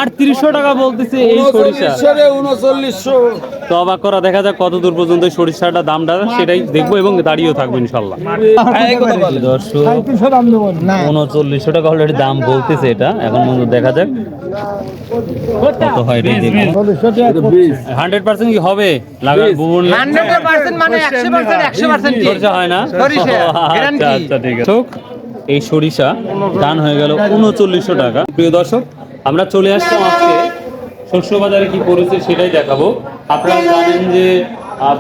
3800 টাকা বলতেছে এই সরিষা। 3900 তো অবাক করা, দেখা যাক কত দূর পর্যন্ত এই সরিষাটা দামটা, সেটাই দেখবো এবং দাঁড়িয়েও থাকবো ইনশাল্লাহ। দর্শক 3900 টাকা অলরেডি দাম বলতেছে এটা, এখন পর্যন্ত দেখা যাক কত হয় এটা দেখবো। 100% কি হবে লাগা বুবন 100% মানে 100% সরিষা হয় না? সরিষা, আচ্ছা guarantee। আচ্ছা ঠিক আছে। দর্শক, এই সরিষা দান হয়ে গেল 3900 টাকা। প্রিয় দর্শক, আমরা চলে আসলাম আজকে শস্য বাজারে কি পড়েছে সেটাই দেখাবো। আপনারা জানেন যে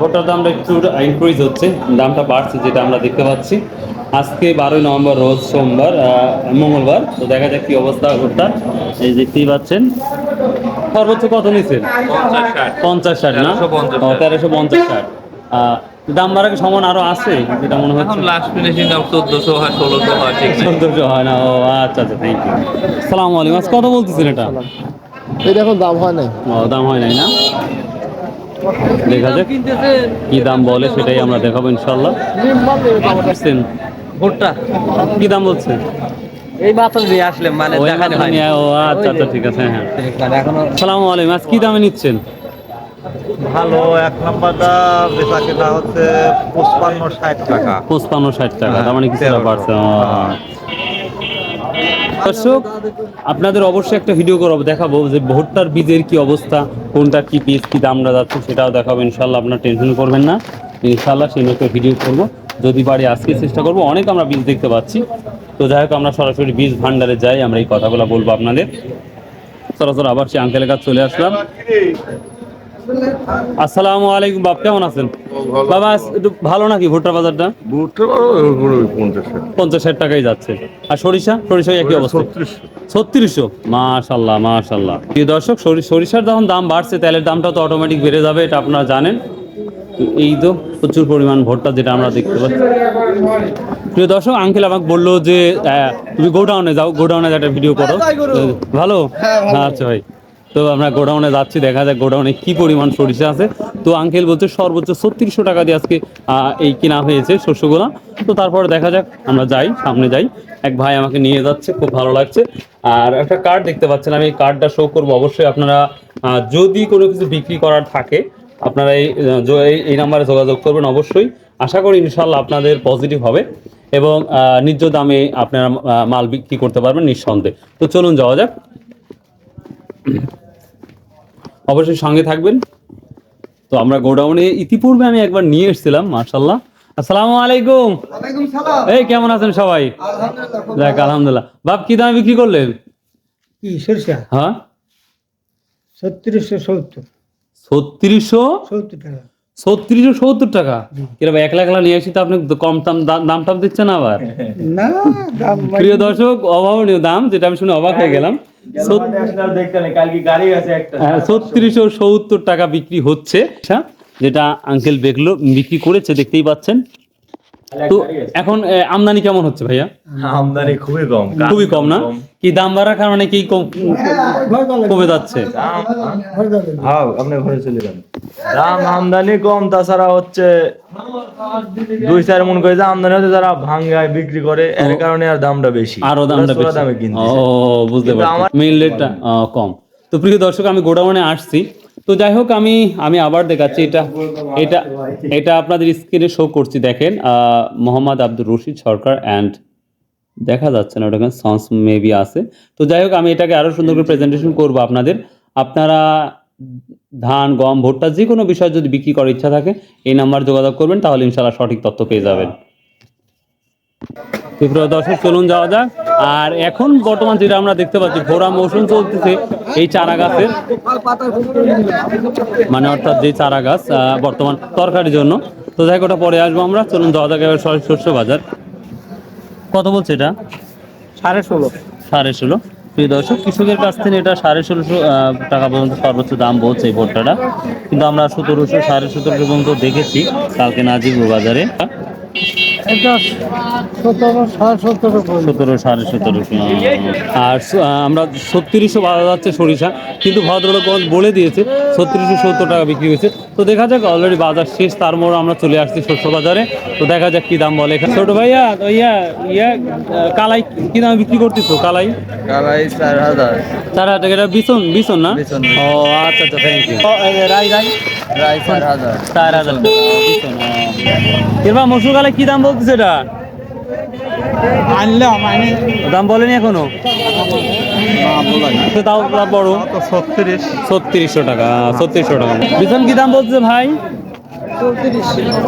ভুট্টার দামটা একটু ইনক্রিজ হচ্ছে, দামটা বাড়ছে যেটা আমরা দেখতে পাচ্ছি। আজকে 12ই নভেম্বর, রোজ সোমবার, মঙ্গলবার। তো দেখা যাক কি অবস্থা ভুট্টার। এই দেখতেই পাচ্ছেন সর্বোচ্চ কত নিচ্ছেন? 50-60 না? 1350-60। দাম বাড়ার সমান আরো আছে যেটা মনে হচ্ছে। লাস্ট ফিনিশিং দাম 1400 হয়, 1600 হয়, ঠিক 1400 হয় না? ও আচ্ছা আচ্ছা, থ্যাংক ইউ। আসসালামু আলাইকুম। আজ কত বলতেছেন এটা? এটা এখন দাম হয় নাই। ও, দাম হয় নাই না? দেখা যাক কি দাম বলে, সেটাই আমরা দেখাবো ইনশাল্লাহ। বুঝছেন ভুট্টা কি দাম বলছে? এই মাত্র দিয়ে আসলাম, মানে ও, দেখানো এখন হয়নি। নিয়ে- ও আচ্ছা আচ্ছা, ঠিক আছে, হ্যাঁ। মানে এখনো আসসালামু আলাইকুম। আজ কি দামে নিচ্ছেন? ভালো এক নাম্বারটা বেচা কেনা হচ্ছে 55-60 টাকা। 55-60 টাকা, তার মানে কিছুটা 1300 বাড়ছে। দর্শক, আপনাদের অবশ্যই একটা ভিডিও করবো, দেখাবো যে ভুট্টার বীজের কি অবস্থা, কোনটা কি বীজ কি দামটা যাচ্ছে সেটাও দেখাবো ইনশাল্লাহ। আপনার টেনশন করবেন না, ইনশাল্লাহ সেই মতো ভিডিও করবো। যদি পারি আজকে চেষ্টা করবো, অনেক আমরা বীজ দেখতে পাচ্ছি। তো যাই হোক, আমরা সরাসরি বীজ ভান্ডারে যাই, আমরা এই কথাগুলো বলবো আপনাদের। সরাসরি আবার সেই আঙ্কেলের কাছে চলে আসলাম। আসসালামু আলাইকুম বাপ, কেমন আছেন? বাবা একটু ভালো নাকি ভুট্টার বাজারটা? 50-60 টাকাই যাচ্ছে। আর সরিষা একই অবস্থা? 3600। মাশাল্লাহ মাশাল্লাহ। প্রিয় দর্শক, সরিষার যখন দাম বাড়ছে, তেলের দামটা তো অটোমেটিক বেড়ে যাবে, এটা আপনারা জানেন। তো এই তো প্রচুর পরিমাণ ভুট্টা যেটা আমরা দেখতে পাচ্ছি। প্রিয় দর্শক, আঙ্কেল আমাকে বললো যে তুমি গোডাউনে যাও, গোডাউনে একটা ভিডিও করো। ভালো? আচ্ছা ভাই। তো আমরা গোডাউনে যাচ্ছি, দেখা যাক গোডাউনে কি পরিমাণ সরিষা আছে। তো আঙ্কেল বলছে সর্বোচ্চ 3600 টাকা দিয়ে আজকে এই কিনা হয়েছে শস্যগুলো। তো তারপরে দেখা যাক, আমরা যাই, সামনে যাই। এক ভাই আমাকে নিয়ে যাচ্ছে, খুব ভালো লাগছে। আর একটা কার্ড দেখতে পাচ্ছেন, আমি এই কার্ডটা শো করবো। অবশ্যই আপনারা যদি কোনো কিছু বিক্রি করার থাকে, আপনারা এই নাম্বারে যোগাযোগ করবেন অবশ্যই। আশা করি ইনশাল্লাহ আপনাদের পজিটিভ হবে এবং ন্যায্য দামে আপনারা মাল বিক্রি করতে পারবেন নিঃসন্দেহে। তো চলুন যাওয়া যাক, অবশ্যই সঙ্গে থাকবেন। তো আমরা গোডাউনে ইতিপূর্বে আমি একবার নিয়ে এসেছিলাম, মাশাআল্লাহ। আসসালামু আলাইকুম। এই কেমন আছেন সবাই? যাক আলহামদুলিল্লাহ। বাপ, কি দামে বিক্রি করলেন? কি সরিষা? হ্যাঁ, 3670 3670 টাকা। 3670 টাকা। কিরকম একলা একলা নিয়ে আসি তো আপনি কম দাম টাম দিচ্ছেন আবার। না দাম প্রিয় দর্শক, অভাবনীয় দাম, যেটা আমি শুনে অবাক হয়ে গেলাম। 3670 টাকা বিক্রি হচ্ছে, যেটা আঙ্কেল বিক্রি করেছে, দেখতেই পাচ্ছেন। তো এখন আমদানি কেমন হচ্ছে ভাইয়া? আমদানি খুবই কম। খুবই কম না? কি দাম বাড়ার কারণে কি কমে যাচ্ছে? হ্যাঁ, আপনি ঘরে চলে যান। দাম আমদানি কম, তাছাড়া হচ্ছে 2-4 মন করে যে আমদানি হচ্ছে, যারা ভাঙ্গায় বিক্রি করে, এর কারণে আর দামটা বেশি, আরো দামটা বেশি। দামে কিনছে। ও, বুঝতে পারছি, মেইন রেটটা কম। তো প্রিয় দর্শক, আমি গোডাউনে আসছি। তো যাই হোক, আমি আবার দেখাচ্ছি। এটা আপনাদের স্ক্রিনে শো করছি, দেখেন। মোহাম্মদ আব্দুর রশিদ সরকার অ্যান্ড দেখা যাচ্ছে না, ওটা সন্স মেবি আছে। তো যাই হোক, আমি এটাকে আরো সুন্দর করে প্রেজেন্টেশন করবো আপনাদের। আপনারা ধান, গম, ভুট্টা যে কোনো বিষয় যদি বিক্রি করার ইচ্ছা থাকে, এই নাম্বার যোগাযোগ করবেন, তাহলে ইনশাআল্লাহ সঠিক তথ্য পেয়ে যাবেন। প্রিয় দর্শক, চলুন যাওয়া যাক। আর এখন বর্তমান যেটা আমরা দেখতে পাচ্ছি, ভোরা মৌসুম চলতেছে এই চারা গাছের, মানে অর্থাৎ যে চারা গাছ বর্তমান তরকারির জন্য। তো যাই হোক, ওটা পরে আসবো আমরা। চলুন যাওয়া যাক এবার শস্য বাজার। কত বলছে এটা? 16.5। প্রিয় দর্শক, কৃষকের কাছ থেকে এটা 16.5 টাকা পর্যন্ত সর্বোচ্চ দাম বলছে এই ভুট্টাটা, কিন্তু আমরা 1700, 17.5 পর্যন্ত দেখেছি কালকে নাজিরপুর বাজারে। এটা 17 17 17 17.5 আর আমরা 3600 বাজার যাচ্ছে সরিষা, কিন্তু ভদ্রলোক বলে দিয়েছে 3670 টাকা বিক্রি হয়েছে। তো দেখা যাক, অলরেডি বাজার শেষ, তার মোড় আমরা চলে আসছি শস্য বাজারে। তো দেখা যাক কি দাম বলে এখানে। ছোট ভাইয়া তো কালাই কি দাম বিক্রি করতেছো? কালাই কালাই 4000 4,000 টাকা। এটা বিছন বিছন না? ও আচ্ছা আচ্ছা, থ্যাংক ইউ। রাই রাই রাই 4000 4,000 টাকা বিছন। এবার মসুর কালাই কি দাম বলতেছে এটা? আনলাম মানে দাম বলেনি এখনো? তাও বড় 3600 টাকা। 3600 টাকা বিছন কি দাম বলছে ভাই?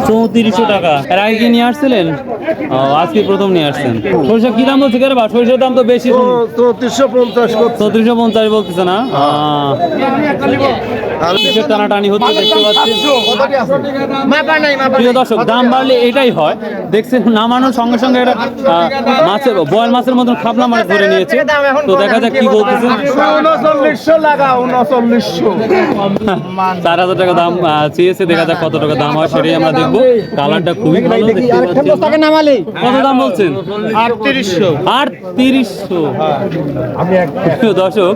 3400 টাকা। এর আগে কি নিয়ে আসছিলেন? ও, আজকে প্রথম নিয়ে আসছেন। সরিষা কি দাম বলছে? কেরে বা সরিষার দাম তো বেশি। 3450 বলতেছে না? কিসের টানাটানি হচ্ছে দেখতে পাচ্ছি। প্রিয় দর্শক, দাম বাড়লে এটাই হয়, দেখছেন নামানোর সঙ্গে সঙ্গে এটা মাছের বয়েল মাছের মতন খাবলা মাছ ধরে নিয়েছে। তো দেখা যাক কি বলতেছে। 4000 টাকা দাম চেয়েছে, দেখা যাক কত টাকা দাম হয় সেটাই আমরা দেখবো। কালারটা খুবই ভালো দেখতে পাচ্ছি। কত দাম বলছেন? 3800। প্রিয় দর্শক,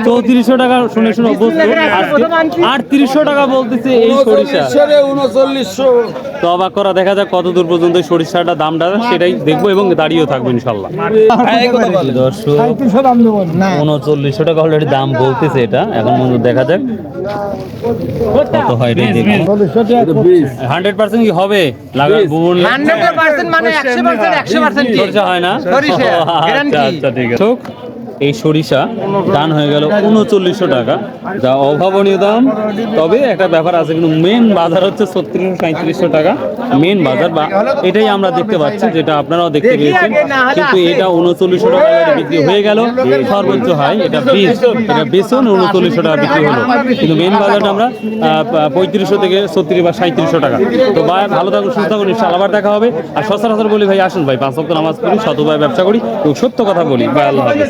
3400 টাকা শুনে শুনে অভ্যস্ত, আজকে 3800 টাকা বলতেছে এই সরিষা। 3900। তো অবাক করা, দেখা যাক কত দূর পর্যন্ত এই সরিষাটা দামটা সেটাই দেখবো এবং দাঁড়িয়েও থাকবো ইনশাল্লাহ। দর্শক, 3900 টাকা অলরেডি দাম বলতেছে এটা। এখন পর্যন্ত দেখা যাক কত হয় এটাই দেখবো। 100% কি হবে? লাগান বুন 100% মানে 100% কি? সরিষা হয় না? সরিষা, ও, আচ্ছা guarantee। আচ্ছা, ঠিক আছে। এই সরিষা দাম হয়ে গেল 3900 টাকা, যা অভাবনীয় দাম। তবে একটা ব্যাপার আছে, কিন্তু মেন বাজার হচ্ছে 3600-3700 টাকা মেন বাজার, বা এটাই আমরা দেখতে পাচ্ছি, যেটা আপনারাও দেখতে পেয়েছেন। কিন্তু এটা 3900 টাকা বিক্রি হয়ে গেল সর্বোচ্চ হয়। এটা বেসন 3900 টাকা বিক্রি হলো, কিন্তু মেন বাজারটা আমরা 3500 থেকে 36 বা 3700 টাকা। তো ভাই ভালো থাকুন, সুস্থ থাকুন, ইনশাআল্লাহ আবার দেখা হবে। আর সচরাচর বলি ভাই, আসুন ভাই 5 ওয়াক্ত নামাজ পড়ি, শতভাবে ব্যবসা করি এবং সত্য কথা বলি। ভাই, আল্লাহ হাফেজ।